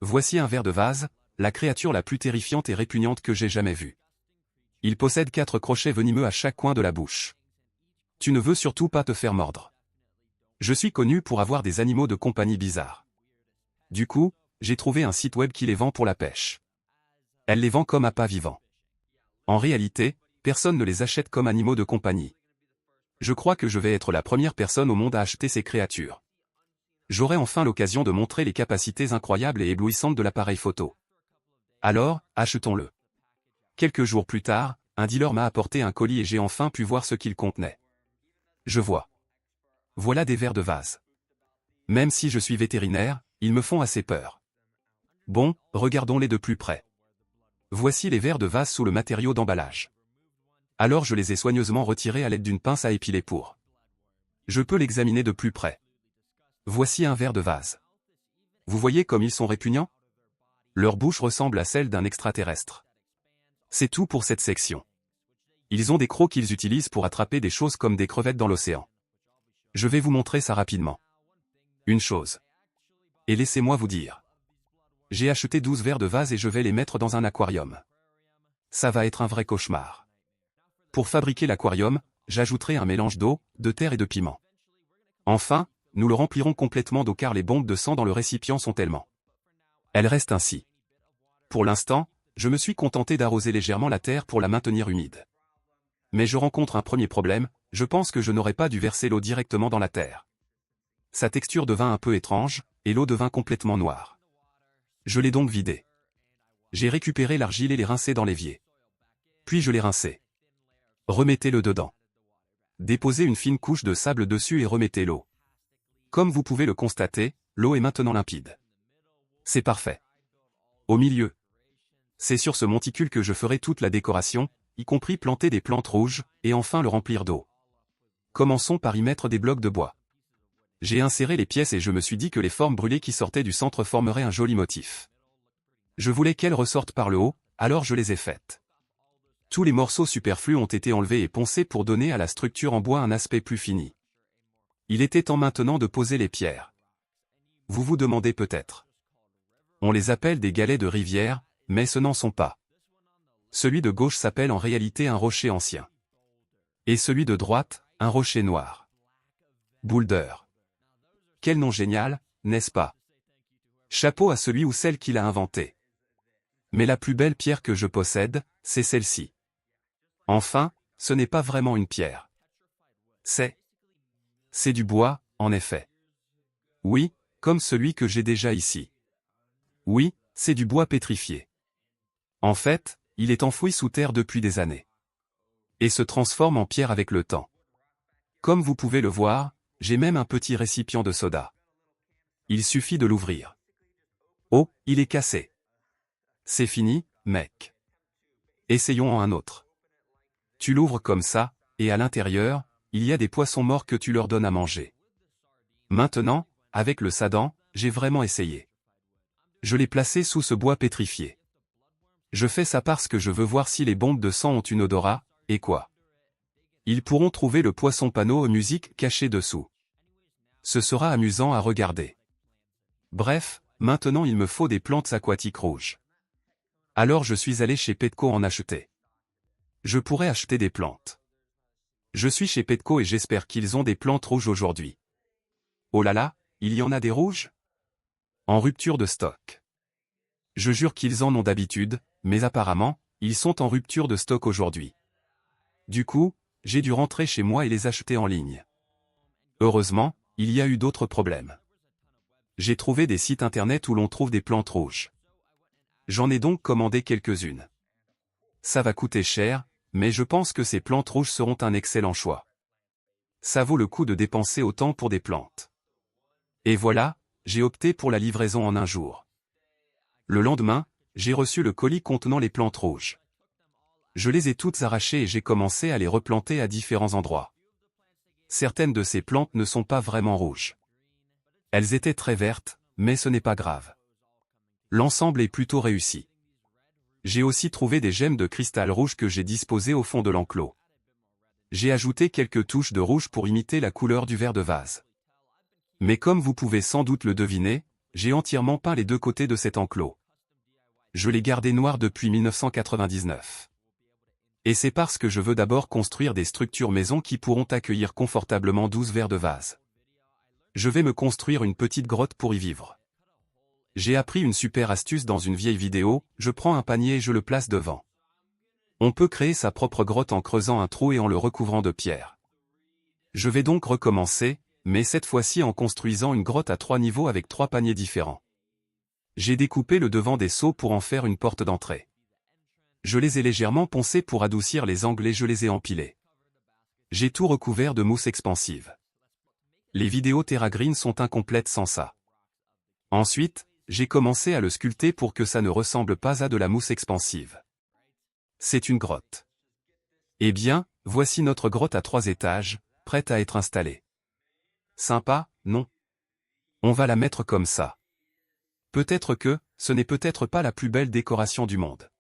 Voici un ver de vase, la créature la plus terrifiante et répugnante que j'ai jamais vue. Il possède 4 crochets venimeux à chaque coin de la bouche. Tu ne veux surtout pas te faire mordre. Je suis connu pour avoir des animaux de compagnie bizarres. Du coup, j'ai trouvé un site web qui les vend pour la pêche. Elle les vend comme appât vivant. En réalité, personne ne les achète comme animaux de compagnie. Je crois que je vais être la première personne au monde à acheter ces créatures. J'aurai enfin l'occasion de montrer les capacités incroyables et éblouissantes de l'appareil photo. Alors, achetons-le. Quelques jours plus tard, un dealer m'a apporté un colis et j'ai enfin pu voir ce qu'il contenait. Je vois. Voilà des vers de vase. Même si je suis vétérinaire, ils me font assez peur. Bon, regardons-les de plus près. Voici les vers de vase sous le matériau d'emballage. Alors je les ai soigneusement retirés à l'aide d'une pince à épiler pour. Je peux l'examiner de plus près. Voici un ver de vase. Vous voyez comme ils sont répugnants? Leur bouche ressemble à celle d'un extraterrestre. C'est tout pour cette section. Ils ont des crocs qu'ils utilisent pour attraper des choses comme des crevettes dans l'océan. Je vais vous montrer ça rapidement. Une chose. Et laissez-moi vous dire. J'ai acheté 12 vers de vase et je vais les mettre dans un aquarium. Ça va être un vrai cauchemar. Pour fabriquer l'aquarium, j'ajouterai un mélange d'eau, de terre et de piment. Enfin, nous le remplirons complètement d'eau car les bombes de sang dans le récipient sont tellement. Elles restent ainsi. Pour l'instant, je me suis contenté d'arroser légèrement la terre pour la maintenir humide. Mais je rencontre un premier problème, je pense que je n'aurais pas dû verser l'eau directement dans la terre. Sa texture devint un peu étrange, et l'eau devint complètement noire. Je l'ai donc vidée. J'ai récupéré l'argile et l'ai rincée dans l'évier. Puis je l'ai rincé. Remettez-le dedans. Déposez une fine couche de sable dessus et remettez l'eau. Comme vous pouvez le constater, l'eau est maintenant limpide. C'est parfait. Au milieu. C'est sur ce monticule que je ferai toute la décoration, y compris planter des plantes rouges, et enfin le remplir d'eau. Commençons par y mettre des blocs de bois. J'ai inséré les pièces et je me suis dit que les formes brûlées qui sortaient du centre formeraient un joli motif. Je voulais qu'elles ressortent par le haut, alors je les ai faites. Tous les morceaux superflus ont été enlevés et poncés pour donner à la structure en bois un aspect plus fini. Il était temps maintenant de poser les pierres. Vous vous demandez peut-être. On les appelle des galets de rivière, mais ce n'en sont pas. Celui de gauche s'appelle en réalité un rocher ancien. Et celui de droite, un rocher noir. Boulder. Quel nom génial, n'est-ce pas? Chapeau à celui ou celle qui l'a inventé. Mais la plus belle pierre que je possède, c'est celle-ci. Enfin, ce n'est pas vraiment une pierre. C'est du bois, en effet. Oui, comme celui que j'ai déjà ici. Oui, c'est du bois pétrifié. En fait, il est enfoui sous terre depuis des années. Et se transforme en pierre avec le temps. Comme vous pouvez le voir, j'ai même un petit récipient de soda. Il suffit de l'ouvrir. Oh, il est cassé. C'est fini, mec. Essayons en un autre. Tu l'ouvres comme ça, et à l'intérieur, il y a des poissons morts que tu leur donnes à manger. Maintenant, avec le sadan, j'ai vraiment essayé. Je l'ai placé sous ce bois pétrifié. Je fais ça parce que je veux voir si les bombes de sang ont une odorat, et quoi. Ils pourront trouver le poisson panneau aux musiques caché dessous. Ce sera amusant à regarder. Bref, maintenant il me faut des plantes aquatiques rouges. Alors je suis allé chez Petco en acheter. Je pourrais acheter des plantes. Je suis chez Petco et j'espère qu'ils ont des plantes rouges aujourd'hui. Oh là là, il y en a des rouges? En rupture de stock. Je jure qu'ils en ont d'habitude, mais apparemment, ils sont en rupture de stock aujourd'hui. Du coup, j'ai dû rentrer chez moi et les acheter en ligne. Heureusement, il y a eu d'autres problèmes. J'ai trouvé des sites internet où l'on trouve des plantes rouges. J'en ai donc commandé quelques-unes. Ça va coûter cher, mais je pense que ces plantes rouges seront un excellent choix. Ça vaut le coup de dépenser autant pour des plantes. Et voilà, j'ai opté pour la livraison en un jour. Le lendemain, j'ai reçu le colis contenant les plantes rouges. Je les ai toutes arrachées et j'ai commencé à les replanter à différents endroits. Certaines de ces plantes ne sont pas vraiment rouges. Elles étaient très vertes, mais ce n'est pas grave. L'ensemble est plutôt réussi. J'ai aussi trouvé des gemmes de cristal rouge que j'ai disposées au fond de l'enclos. J'ai ajouté quelques touches de rouge pour imiter la couleur du verre de vase. Mais comme vous pouvez sans doute le deviner, j'ai entièrement peint les deux côtés de cet enclos. Je l'ai gardé noir depuis 1999. Et c'est parce que je veux d'abord construire des structures maison qui pourront accueillir confortablement 12 vers de vase. Je vais me construire une petite grotte pour y vivre. J'ai appris une super astuce dans une vieille vidéo, je prends un panier et je le place devant. On peut créer sa propre grotte en creusant un trou et en le recouvrant de pierre. Je vais donc recommencer, mais cette fois-ci en construisant une grotte à 3 niveaux avec 3 paniers différents. J'ai découpé le devant des seaux pour en faire une porte d'entrée. Je les ai légèrement poncés pour adoucir les angles et je les ai empilés. J'ai tout recouvert de mousse expansive. Les vidéos TerraGreen sont incomplètes sans ça. Ensuite, j'ai commencé à le sculpter pour que ça ne ressemble pas à de la mousse expansive. C'est une grotte. Eh bien, voici notre grotte à 3 étages, prête à être installée. Sympa, non? On va la mettre comme ça. Peut-être que, ce n'est peut-être pas la plus belle décoration du monde.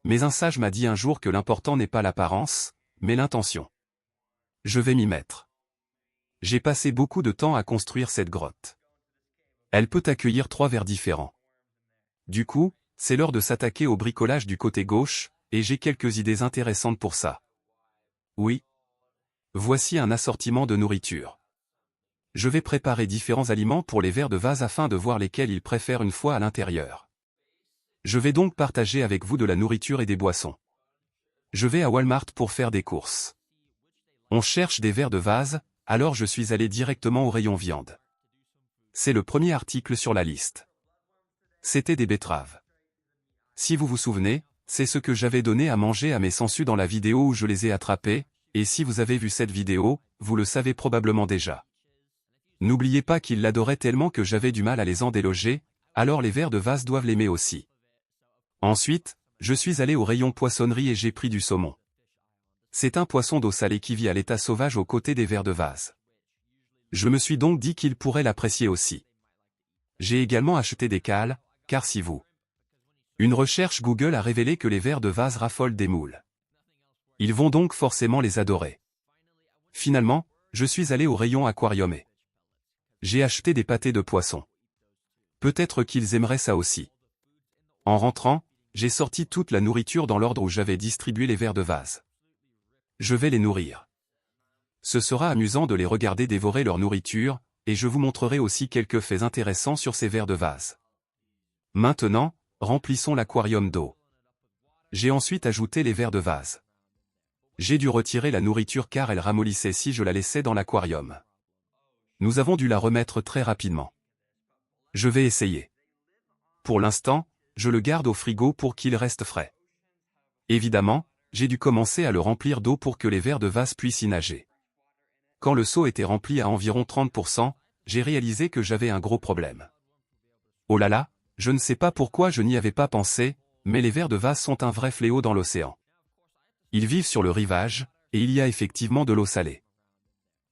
Mais un sage m'a dit un jour que l'important n'est pas l'apparence, mais l'intention. Je vais m'y mettre. J'ai passé beaucoup de temps à construire cette grotte. Elle peut accueillir 3 vers différents. Du coup, c'est l'heure de s'attaquer au bricolage du côté gauche, et j'ai quelques idées intéressantes pour ça. Oui. Voici un assortiment de nourriture. Je vais préparer différents aliments pour les vers de vase afin de voir lesquels ils préfèrent une fois à l'intérieur. Je vais donc partager avec vous de la nourriture et des boissons. Je vais à Walmart pour faire des courses. On cherche des vers de vase, alors je suis allé directement au rayon viande. C'est le premier article sur la liste. C'était des betteraves. Si vous vous souvenez, c'est ce que j'avais donné à manger à mes sangsues dans la vidéo où je les ai attrapés, et si vous avez vu cette vidéo, vous le savez probablement déjà. N'oubliez pas qu'ils l'adoraient tellement que j'avais du mal à les en déloger, alors les vers de vase doivent l'aimer aussi. Ensuite, je suis allé au rayon poissonnerie et j'ai pris du saumon. C'est un poisson d'eau salée qui vit à l'état sauvage aux côtés des vers de vase. Je me suis donc dit qu'il pourrait l'apprécier aussi. J'ai également acheté des cales, car si vous... Une recherche Google a révélé que les vers de vase raffolent des moules. Ils vont donc forcément les adorer. Finalement, je suis allé au rayon aquarium et j'ai acheté des pâtés de poisson. Peut-être qu'ils aimeraient ça aussi. En rentrant, j'ai sorti toute la nourriture dans l'ordre où j'avais distribué les vers de vase. Je vais les nourrir. Ce sera amusant de les regarder dévorer leur nourriture, et je vous montrerai aussi quelques faits intéressants sur ces vers de vase. Maintenant, remplissons l'aquarium d'eau. J'ai ensuite ajouté les vers de vase. J'ai dû retirer la nourriture car elle ramollissait si je la laissais dans l'aquarium. Nous avons dû la remettre très rapidement. Je vais essayer. Pour l'instant, je le garde au frigo pour qu'il reste frais. Évidemment, j'ai dû commencer à le remplir d'eau pour que les vers de vase puissent y nager. Quand le seau était rempli à environ 30%, j'ai réalisé que j'avais un gros problème. Oh là là, je ne sais pas pourquoi je n'y avais pas pensé, mais les vers de vase sont un vrai fléau dans l'océan. Ils vivent sur le rivage, et il y a effectivement de l'eau salée.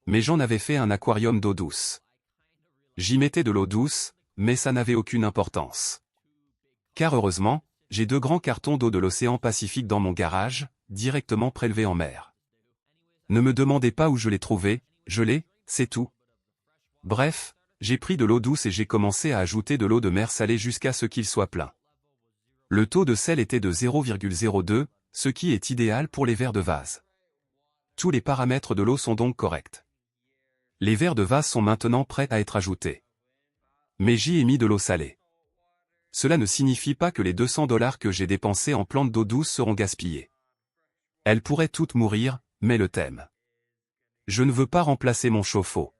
Mais j'en avais fait un aquarium d'eau douce. J'y mettais de l'eau douce, mais ça n'avait aucune importance. Car heureusement, j'ai 2 grands cartons d'eau de l'océan Pacifique dans mon garage, directement prélevés en mer. Ne me demandez pas où je l'ai trouvé, je l'ai, c'est tout. Bref, j'ai pris de l'eau douce et j'ai commencé à ajouter de l'eau de mer salée jusqu'à ce qu'il soit plein. Le taux de sel était de 0,02, ce qui est idéal pour les vers de vase. Tous les paramètres de l'eau sont donc corrects. Les vers de vase sont maintenant prêts à être ajoutés. Mais j'y ai mis de l'eau salée. Cela ne signifie pas que les $200 que j'ai dépensés en plantes d'eau douce seront gaspillés. Elles pourraient toutes mourir, mais le thème. Je ne veux pas remplacer mon chauffe-eau.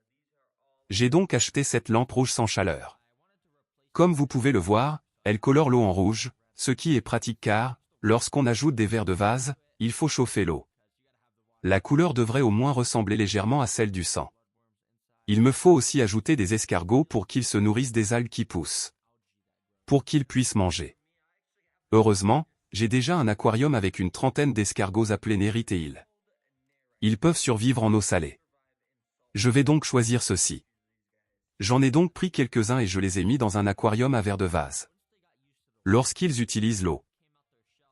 J'ai donc acheté cette lampe rouge sans chaleur. Comme vous pouvez le voir, elle colore l'eau en rouge, ce qui est pratique car, lorsqu'on ajoute des vers de vase, il faut chauffer l'eau. La couleur devrait au moins ressembler légèrement à celle du sang. Il me faut aussi ajouter des escargots pour qu'ils se nourrissent des algues qui poussent. Pour qu'ils puissent manger. Heureusement, j'ai déjà un aquarium avec une trentaine d'escargots appelés Neritail. Ils peuvent survivre en eau salée. Je vais donc choisir ceux-ci. J'en ai donc pris quelques-uns et je les ai mis dans un aquarium à vers de vase. Lorsqu'ils utilisent l'eau,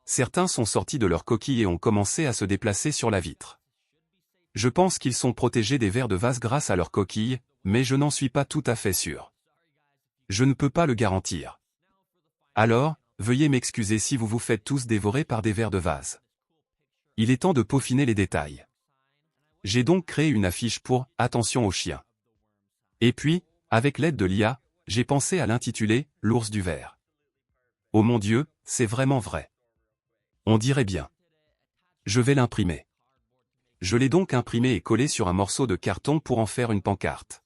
certains sont sortis de leur coquille et ont commencé à se déplacer sur la vitre. Je pense qu'ils sont protégés des vers de vase grâce à leur coquille, mais je n'en suis pas tout à fait sûr. Je ne peux pas le garantir. Alors, veuillez m'excuser si vous vous faites tous dévorer par des vers de vase. Il est temps de peaufiner les détails. J'ai donc créé une affiche pour « Attention aux chiens ». Et puis, avec l'aide de l'IA, j'ai pensé à l'intituler « L'ours du verre ». Oh mon Dieu, c'est vraiment vrai. On dirait bien. Je vais l'imprimer. Je l'ai donc imprimé et collé sur un morceau de carton pour en faire une pancarte.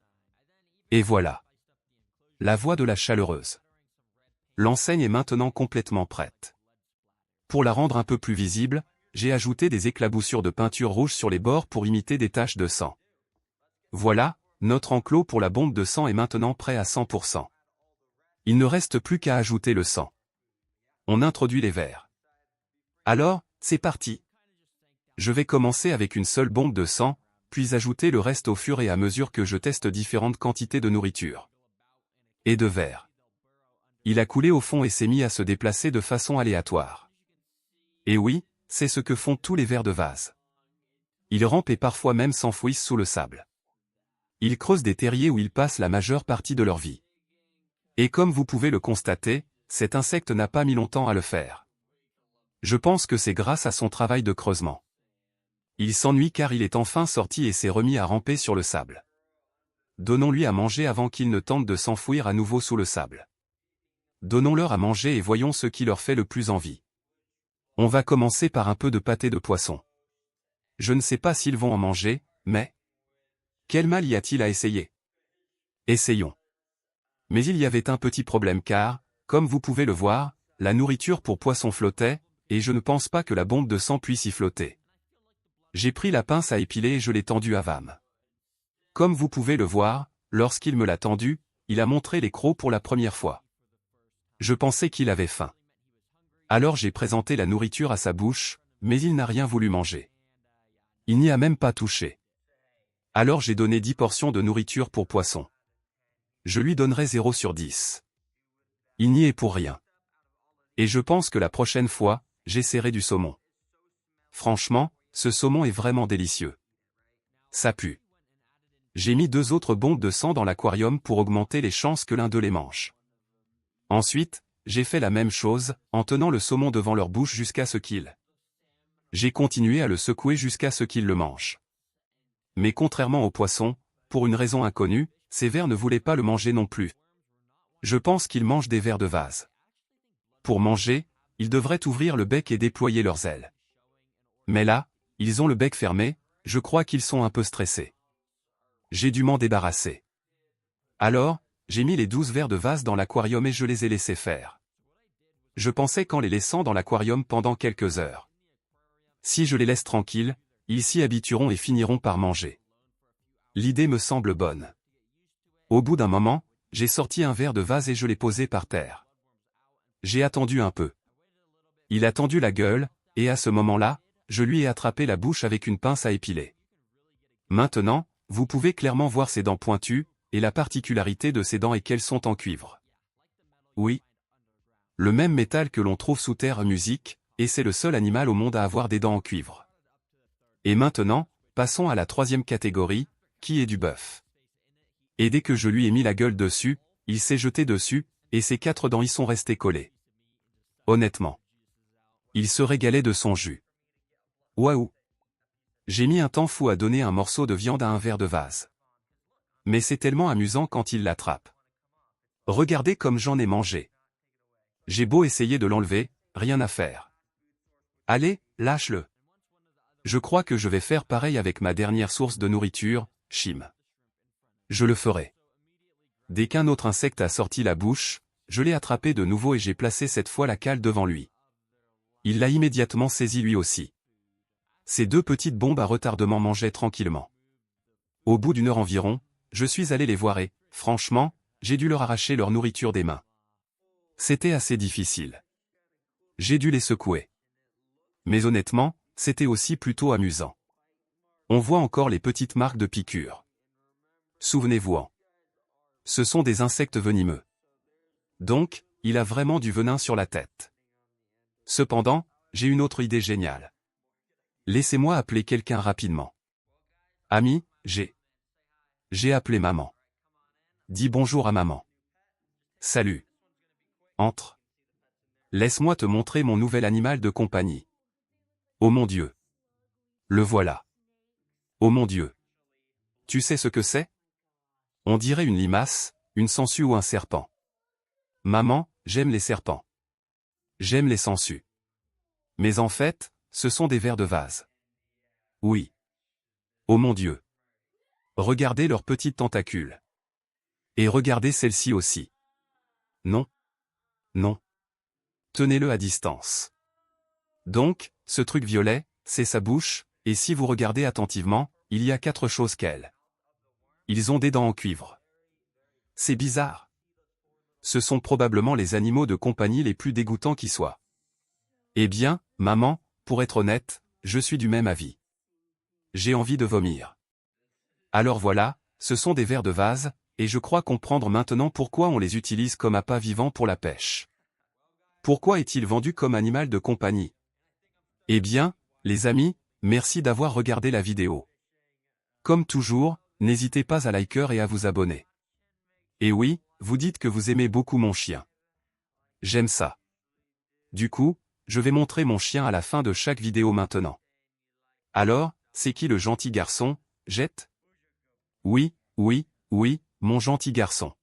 Et voilà. La voix de la chaleureuse. L'enseigne est maintenant complètement prête. Pour la rendre un peu plus visible, j'ai ajouté des éclaboussures de peinture rouge sur les bords pour imiter des taches de sang. Voilà, notre enclos pour la bombe de sang est maintenant prêt à 100%. Il ne reste plus qu'à ajouter le sang. On introduit les verres. Alors, c'est parti. Je vais commencer avec une seule bombe de sang, puis ajouter le reste au fur et à mesure que je teste différentes quantités de nourriture. Et de verre. Il a coulé au fond et s'est mis à se déplacer de façon aléatoire. Et oui, c'est ce que font tous les vers de vase. Ils rampent et parfois même s'enfouissent sous le sable. Ils creusent des terriers où ils passent la majeure partie de leur vie. Et comme vous pouvez le constater, cet insecte n'a pas mis longtemps à le faire. Je pense que c'est grâce à son travail de creusement. Il s'ennuie car il est enfin sorti et s'est remis à ramper sur le sable. Donnons-lui à manger avant qu'il ne tente de s'enfouir à nouveau sous le sable. Donnons-leur à manger et voyons ce qui leur fait le plus envie. On va commencer par un peu de pâté de poisson. Je ne sais pas s'ils vont en manger, mais... Quel mal y a-t-il à essayer? Essayons. Mais il y avait un petit problème car, comme vous pouvez le voir, la nourriture pour poisson flottait, et je ne pense pas que la bombe de sang puisse y flotter. J'ai pris la pince à épiler et je l'ai tendue à Vam. Comme vous pouvez le voir, lorsqu'il me l'a tendue, il a montré les crocs pour la première fois. Je pensais qu'il avait faim. Alors j'ai présenté la nourriture à sa bouche, mais il n'a rien voulu manger. Il n'y a même pas touché. Alors j'ai donné 10 portions de nourriture pour poisson. Je lui donnerai 0 sur 10. Il n'y est pour rien. Et je pense que la prochaine fois, j'essaierai du saumon. Franchement, ce saumon est vraiment délicieux. Ça pue. J'ai mis 2 autres bombes de sang dans l'aquarium pour augmenter les chances que l'un d'eux les mange. Ensuite, j'ai fait la même chose, en tenant le saumon devant leur bouche jusqu'à ce qu'il... J'ai continué à le secouer jusqu'à ce qu'il le mange. Mais contrairement au poisson, pour une raison inconnue, ces vers ne voulaient pas le manger non plus. Je pense qu'ils mangent des vers de vase. Pour manger, ils devraient ouvrir le bec et déployer leurs ailes. Mais là, ils ont le bec fermé, je crois qu'ils sont un peu stressés. J'ai dû m'en débarrasser. Alors, j'ai mis les 12 vers de vase dans l'aquarium et je les ai laissés faire. Je pensais qu'en les laissant dans l'aquarium pendant quelques heures. Si je les laisse tranquilles, ils s'y habitueront et finiront par manger. L'idée me semble bonne. Au bout d'un moment, j'ai sorti un verre de vase et je l'ai posé par terre. J'ai attendu un peu. Il a tendu la gueule, et à ce moment-là, je lui ai attrapé la bouche avec une pince à épiler. Maintenant, vous pouvez clairement voir ses dents pointues, et la particularité de ses dents est qu'elles sont en cuivre. Oui. Le même métal que l'on trouve sous terre musique, et c'est le seul animal au monde à avoir des dents en cuivre. Et maintenant, passons à la 3e catégorie, qui est du bœuf. Et dès que je lui ai mis la gueule dessus, il s'est jeté dessus, et ses 4 dents y sont restées collées. Honnêtement. Il se régalait de son jus. Waouh! J'ai mis un temps fou à donner un morceau de viande à un verre de vase. Mais c'est tellement amusant quand il l'attrape. Regardez comme j'en ai mangé. J'ai beau essayer de l'enlever, rien à faire. Allez, lâche-le. Je crois que je vais faire pareil avec ma dernière source de nourriture, Chim. Je le ferai. Dès qu'un autre insecte a sorti la bouche, je l'ai attrapé de nouveau et j'ai placé cette fois la cale devant lui. Il l'a immédiatement saisi lui aussi. Ces 2 petites bombes à retardement mangeaient tranquillement. Au bout d'1 heure environ, je suis allé les voir et, franchement, j'ai dû leur arracher leur nourriture des mains. C'était assez difficile. J'ai dû les secouer. Mais honnêtement, c'était aussi plutôt amusant. On voit encore les petites marques de piqûres. Souvenez-vous-en. Ce sont des insectes venimeux. Donc, il a vraiment du venin sur la tête. Cependant, j'ai une autre idée géniale. Laissez-moi appeler quelqu'un rapidement. Ami, j'ai appelé maman. Dis bonjour à maman. Salut. Entre. Laisse-moi te montrer mon nouvel animal de compagnie. Oh mon Dieu. Le voilà. Oh mon Dieu. Tu sais ce que c'est? On dirait une limace, une sangsue ou un serpent. Maman, j'aime les serpents. J'aime les sangsues. Mais en fait, ce sont des vers de vase. Oui. Oh mon Dieu. Regardez leurs petites tentacules. Et regardez celle-ci aussi. Non. Non. Tenez-le à distance. Donc, ce truc violet, c'est sa bouche, et si vous regardez attentivement, il y a 4 choses qu'elles. Ils ont des dents en cuivre. C'est bizarre. Ce sont probablement les animaux de compagnie les plus dégoûtants qui soient. Eh bien, maman, pour être honnête, je suis du même avis. J'ai envie de vomir. Alors voilà, ce sont des vers de vase, et je crois comprendre maintenant pourquoi on les utilise comme appât vivant pour la pêche. Pourquoi est-il vendu comme animal de compagnie? Eh bien, les amis, merci d'avoir regardé la vidéo. Comme toujours, n'hésitez pas à liker et à vous abonner. Et oui, vous dites que vous aimez beaucoup mon chien. J'aime ça. Du coup, je vais montrer mon chien à la fin de chaque vidéo maintenant. Alors, c'est qui le gentil garçon, Jette? Oui, oui, oui, mon gentil garçon.